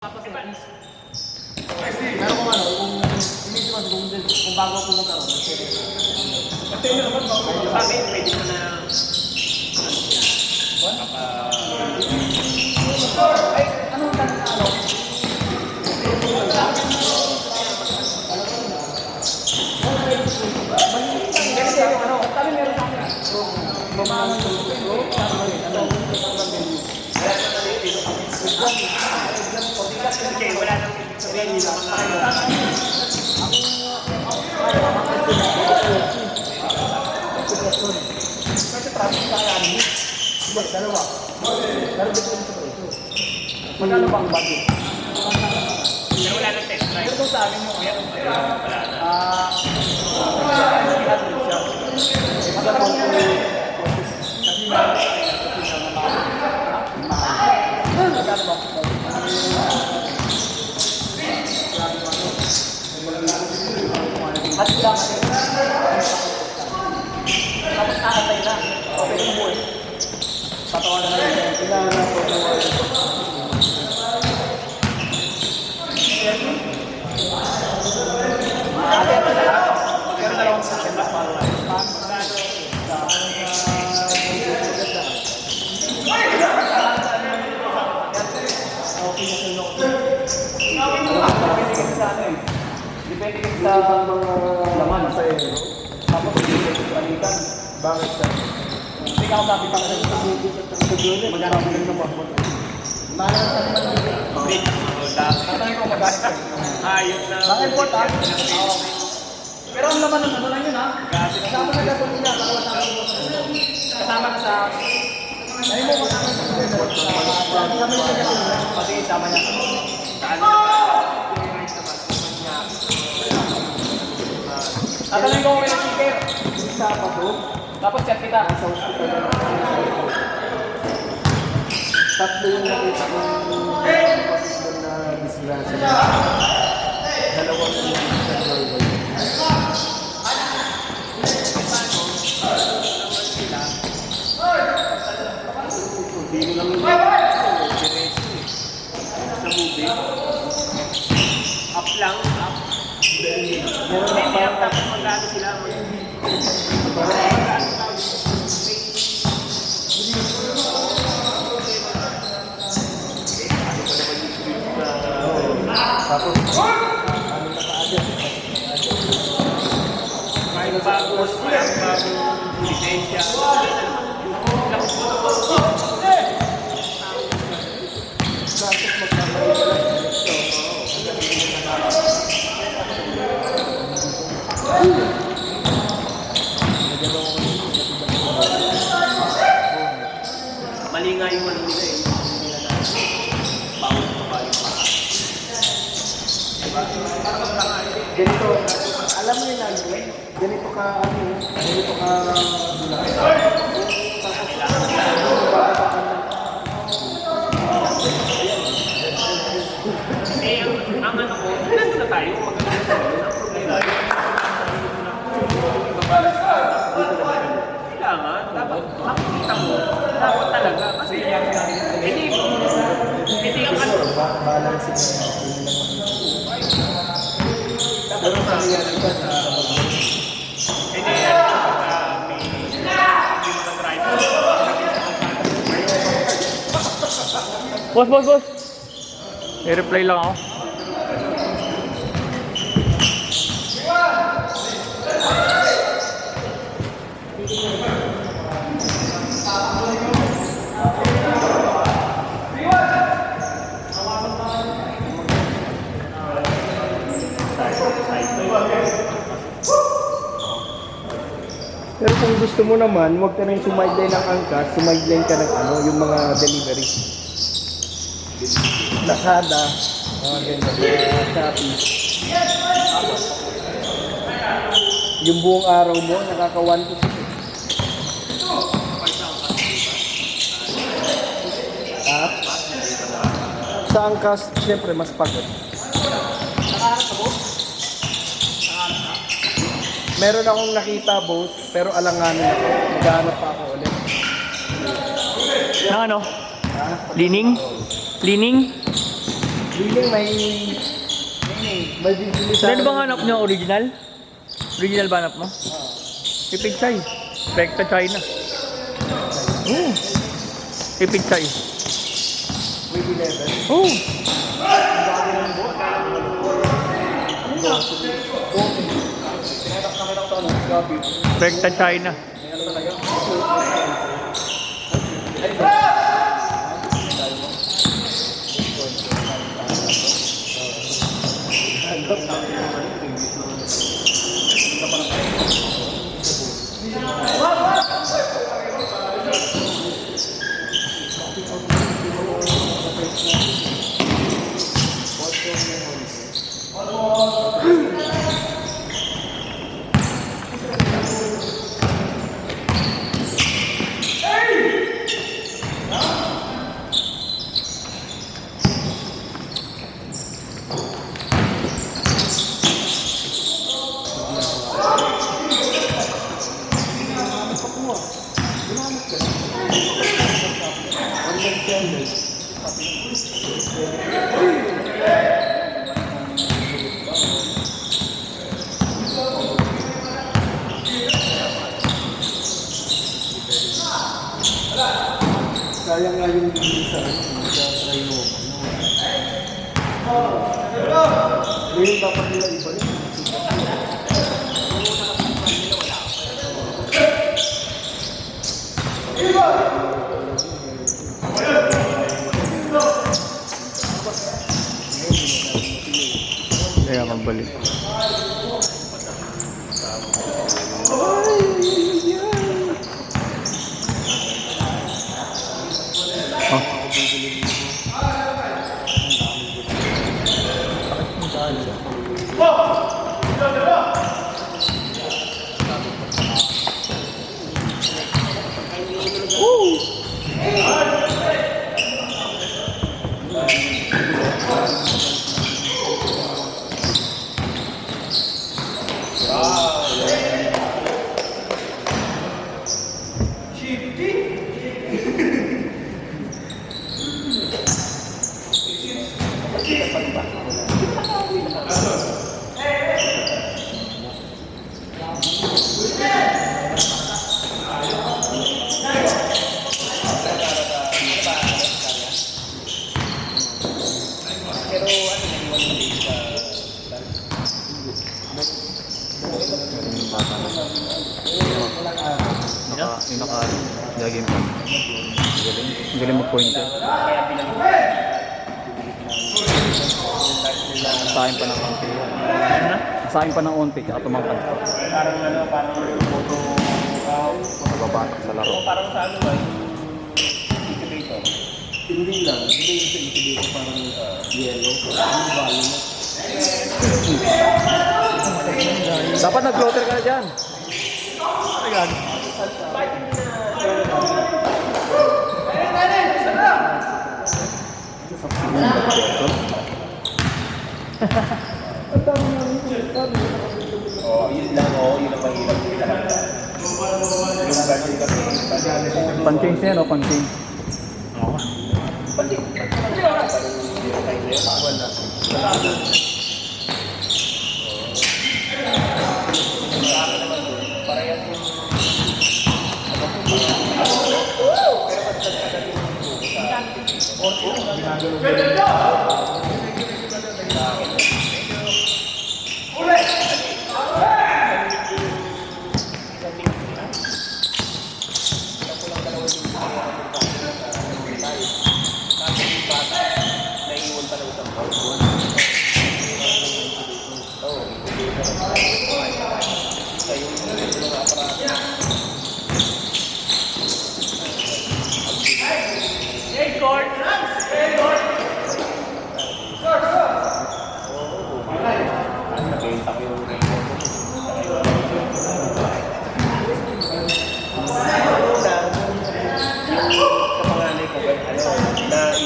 Meron kung ano, hindi naman kung bago pumunta ron. Kasi yun naman, sa amin, pwede mo na Ay, anong tanong na ano? Kasi yung ano, kami meron sa amin. Mamahal ng bro, kasi wala nang sabihin nila mga kasi traffic sa kaya ano? Dalawa. Pero dito sa preso. Magkano bang budget? pero wala nang test drive. Ito sa amin yung Wala na. at sila tapos nakatay na. Okay, umuwi. Patawa na lang. Sila na po. Pero dalawang sa akin, mas para depende sa mga laman sa iyo. Tapos depende sa palitan. Bakit ka? Hindi ka sabi pa kasi magkano ang bilang mo? Mahal sa tatanungin ko magkano. Ayun na. Bakit import ha? Pero ang laman ng ano lang yun ha? Kasama na gasolina. Kasama ka sa... Ay mo kasama sa import sa... Kasama sa gasolina. Pati tama niya. Tatanungin ko kung may sticker. Isa pa to. Tapos chat kita. Sa hospital na tatlo yung nakita kong hospital na disgrasya. Dalawang yung Hindi lang sa movie. Up lang, up. May up tapos magkano sila. tapos May bago lisensya. Mali nga yung ano nila eh. Bawal pa balik pa. Diba? ganito, alam niyo na yun, ganito ka, ano, ganito ka, Eh, ang ano ko, nandun na tayo. Maganda sa ano. Ang problema. Kailangan, dapat makikita mo. Dapat talaga. Kasi, hindi ang ano. balance Pero sa hindi yan Boss. I-reply lang ako. Pero kung gusto mo naman, huwag ka nang sumideline ng angkas, sumideline ka ng ano, yung mga delivery. Lazada, mga ganyan, Shopee. Yung buong araw mo, nakaka 1 to 6. Ha? Sa angkas, siyempre mas pagod. Meron akong nakita, boss, pero alanganin ako. Maghanap pa ako ulit. Ano? Lining? Lining? Biling may bibili sa... Ano bang hanap nyo? Original? Original ba hanap mo? Pipig Chai. Rekta China. Pipig Chai. May 11. Oh! Rekta China. Sayang nga yung bibili sa Rhino. Ngayon dapat nila iba rin. Kaya magbalik. Naka-game pa. Galing mag-pointer. Sa akin pa ng onti. Sa akin pa ng onti, kaya tumangkad pa. Parang ano, parang photo Nababatak sa laro. parang sa ano ba, incubator. Hindi lang. Hindi yung sa incubator parang yellow. Ano ba yun? Dapat nag-floater ka na dyan. Ayan. Yun lang, yun ang mahirap nila. Yung version kasi, Pan-change na yan o pan-change? Oo.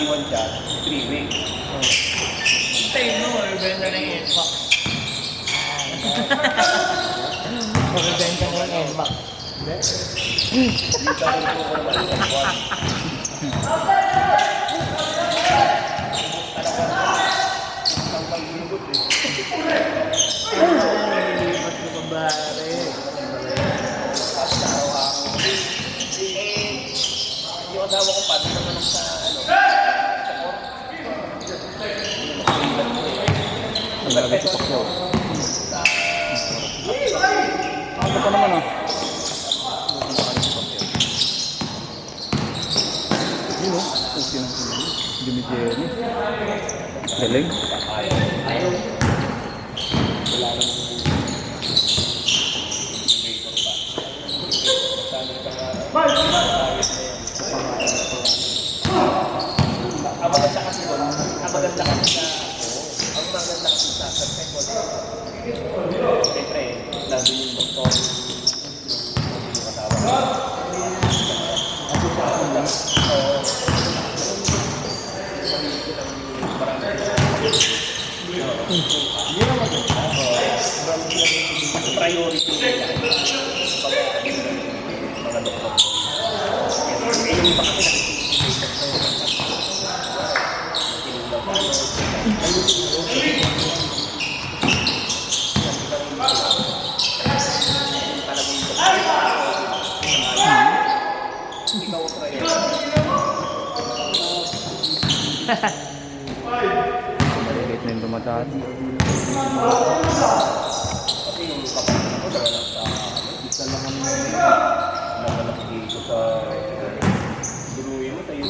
naiwan siya 3 weeks. Tayo mo, benda na yung Xbox. Pag-benda mo yung Xbox. Hindi ka rin po ko naman sa buwan. asawa ko pa, naman sa ano. Ang lalagay sa pakyaw. Ano pa naman ah? Yun o. Okay na sila. Jimmy Jenny. Galing. Ang maganda kasi doon, ang maganda kasi sa perfect siyempre, nandun yung doktor, yung asawa. Priority nila mga doktor. Yung iba kasi Malilit na yung dumadaan. kasi yung kapatid ko naman sa isa lang kami nakalaki dito sa Duruin mo tayo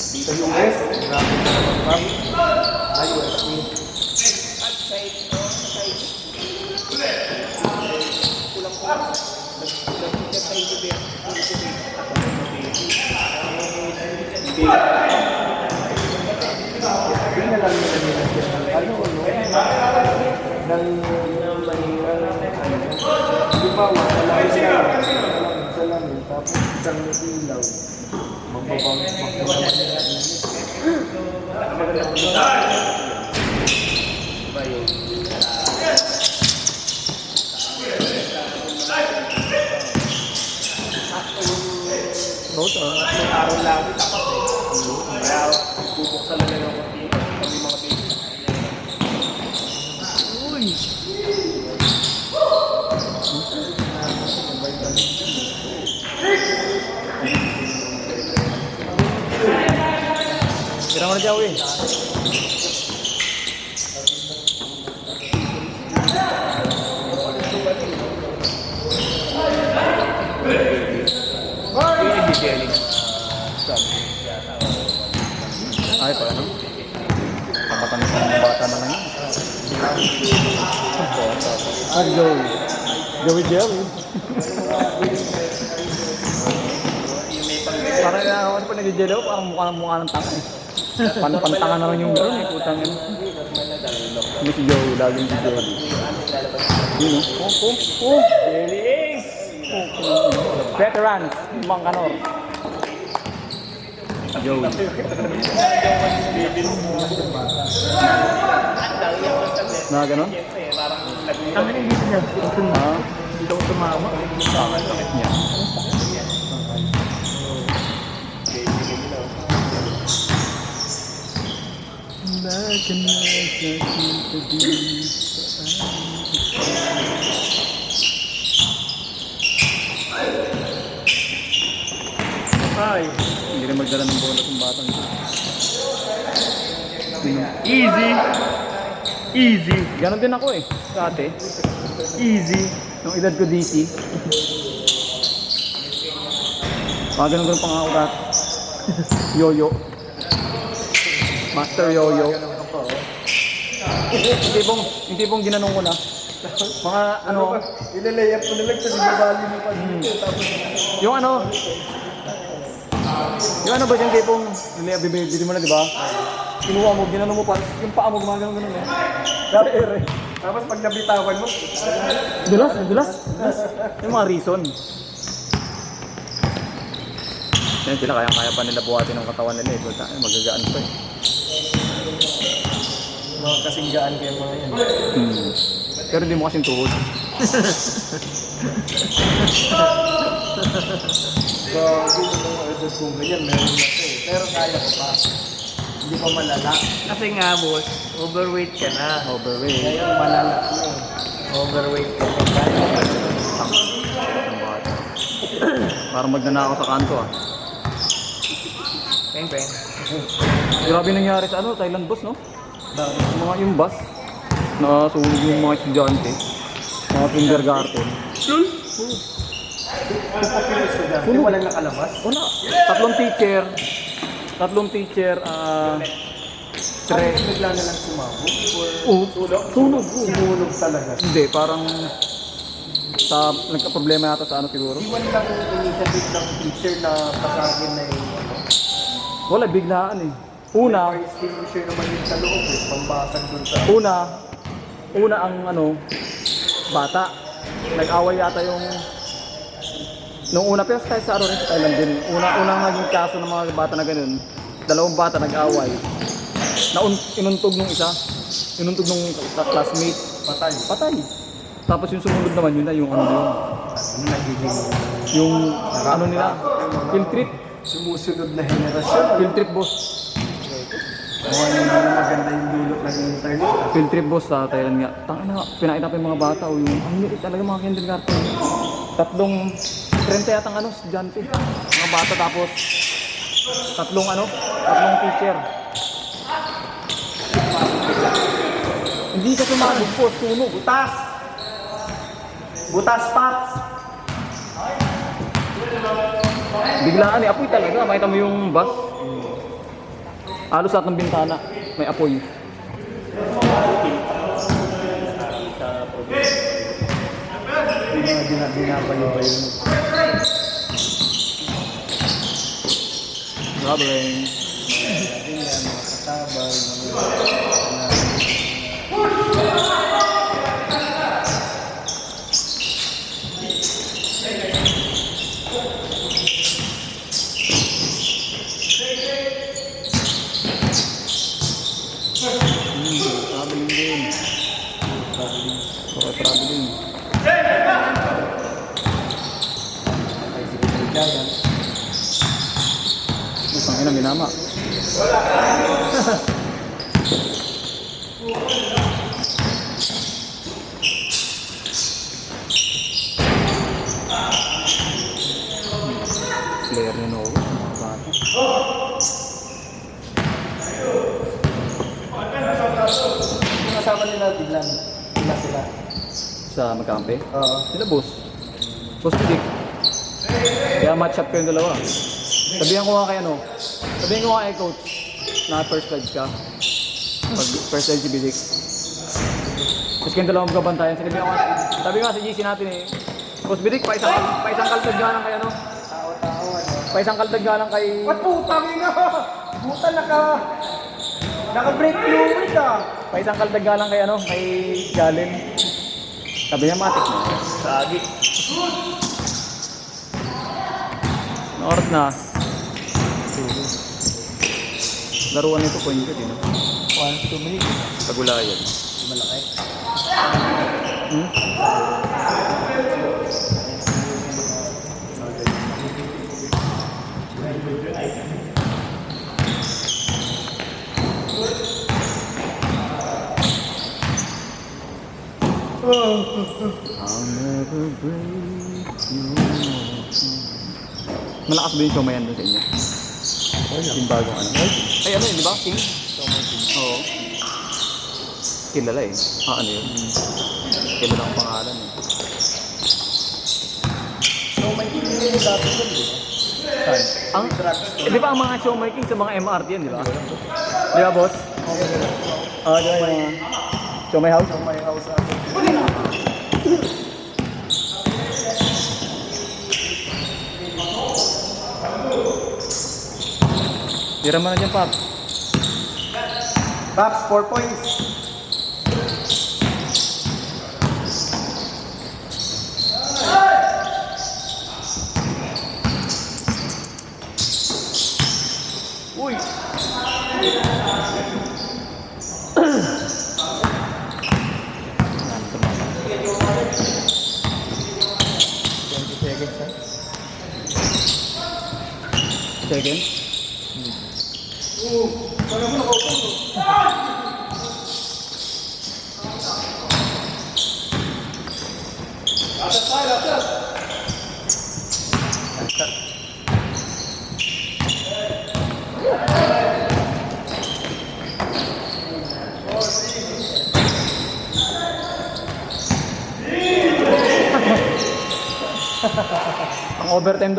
dito yung US, grabe na naman ma'am. US. at side kulang-kulang nag-check sa incubate Hindi na lang nila nilagyan ng ano, no? Ng halimbawa, sa langit sa langit, tapos isang ilaw. Magbabang iba yung Both ah. may araw lang dapat kaya bubuksan na lang ako dito kami mga baby. Uy! Kira mo na dyan, uy. Ay, pa ano? Kapatan sa mga bata na lang yun. Ah, Joey. Joey Jelly. Parang ano pa nag-jelly ako, parang mukha ng tanga eh. Pantanga na lang yung gano'n eh, putang yun. Hindi si Joey, laging si Jelly. Yun oh. Jelly Ace! Veterans, Mang Kanor. Joey. Na gano'n? Kami na hindi niya. Ha? Hindi daw tumama. Sakit niya. Ay, Hindi rin magdala ng bola kung batang ito. easy. Easy. Ganon din ako eh, dati. Easy. Nung edad ko DC. Mga ganun-ganun pa nga ako dati. Yoyo. Master Yoyo. Hindi pong ginanong ko na. Mga ano, Ilalayap ko na lang kasi babali mo pa dito. Tapos, yung ano ba yung tipong bibili mo na, di ba? Kinuha mo, ginano mo pa, yung paa mo gumagano ganun eh. Dati ere. tapos pag nabitawan mo, Dulas. Yung mga reason. Yan sila, kaya pa nila buhatin ng katawan nila eh. Puta, magagaan pa eh. mga kasinggaan kayo mga yan. Pero hindi mo kasing tuhod. So, dito mga edad kong ganyan, meron na ito eh. Pero kaya ko pa. Hindi pa malala. Kasi nga boss, overweight ka na. Overweight. Ngayon malala na eh. Overweight ka na. Kaya Ang bata. Parang magnanakaw sa kanto ah. Peng. Grabe nangyari sa ano, Thailand boss, no? Yung bus, nasunog yung mga estudyante. Mga kindergarten. Hindi walang nakalabas. Wala. Tatlong teacher, Tres. Bigla na lang sumabog. sunog. Sumunog talaga. Hindi, parang nagka-problema yata sa ano siguro. Iwan lang initiative ng teacher na pasagin na yung ano. Wala, biglaan eh. Una, Fire extinguisher naman yung sa loob eh. Pambasag dun sa... una ang ano, bata. Nag-away yata yung... Nung una, pero tayo sa ano rin sa Thailand din. Unang naging kaso ng mga bata na ganun. Dalawang bata nag-away. Inuntog nung isa. Inuntog nung classmate. Patay. Tapos yung sumunod naman yun na yung ano yun. Nagiging... Yung ano nila, field trip. Sumusunod na henerasyon. Field trip boss. Ano na maganda yung dulot ng internet. Field trip boss sa Thailand nga. Tangina, pinakita pa yung mga bata o yung ang liit talaga mga kindergarten. Tatlong 30 yatang ano, estudyante. Mga bata tapos tatlong teacher. Hindi ka sumabog po, sunog. Butas Pats! Biglaan eh, apoy talaga. Makita mo yung bus. Halos lahat ng bintana, may apoy. Yung mga binabayo-bayo. Grabe. Yung mga katabay, Traveling din. Traveling. Isang ina minama. Player ni Novo. Bata. yung kasama nila biglang. Bigla sila. Sa magkampi. Oo. Sila boss. Boss Pidik. Kaya match up kayong dalawa. Sabihan ko nga kay sabihin ko nga kay coach na first edge ka. Pag first edge si Bidik. Tapos kayong dalawa magkabantayan. Sabi nga si GC natin eh. Boss Bidik, pa isang kaltag nga lang kay Tao-tao ano. Pa isang kaltag nga lang kay... What putang ina? Buta naka-break fluid ah. Pa isang kaltag nga lang kay kay Galen. Sabi niya matik na. Sagi. Ano oras na? Laruan nito point ka din. 1-2 minutes. Pagulayan. Malaki. I'll never break your heart. Malakas ba yung Shomayan doon sa inyo? Yung bagong ano? Ay ano yun, di ba? King? Oo. Kilala eh. Ano yun? Kilala ang pangalan eh. So may hindi yung dati ko di ba? Ang, di ba ang mga Shomai King sa mga MRT yan, di ba? Di ba boss? Oo, di ba yung Shomai House? So may house ako. Tira mo na dyan, Pap. Paps, 4 points. Uy! Second? Ang overtime daw.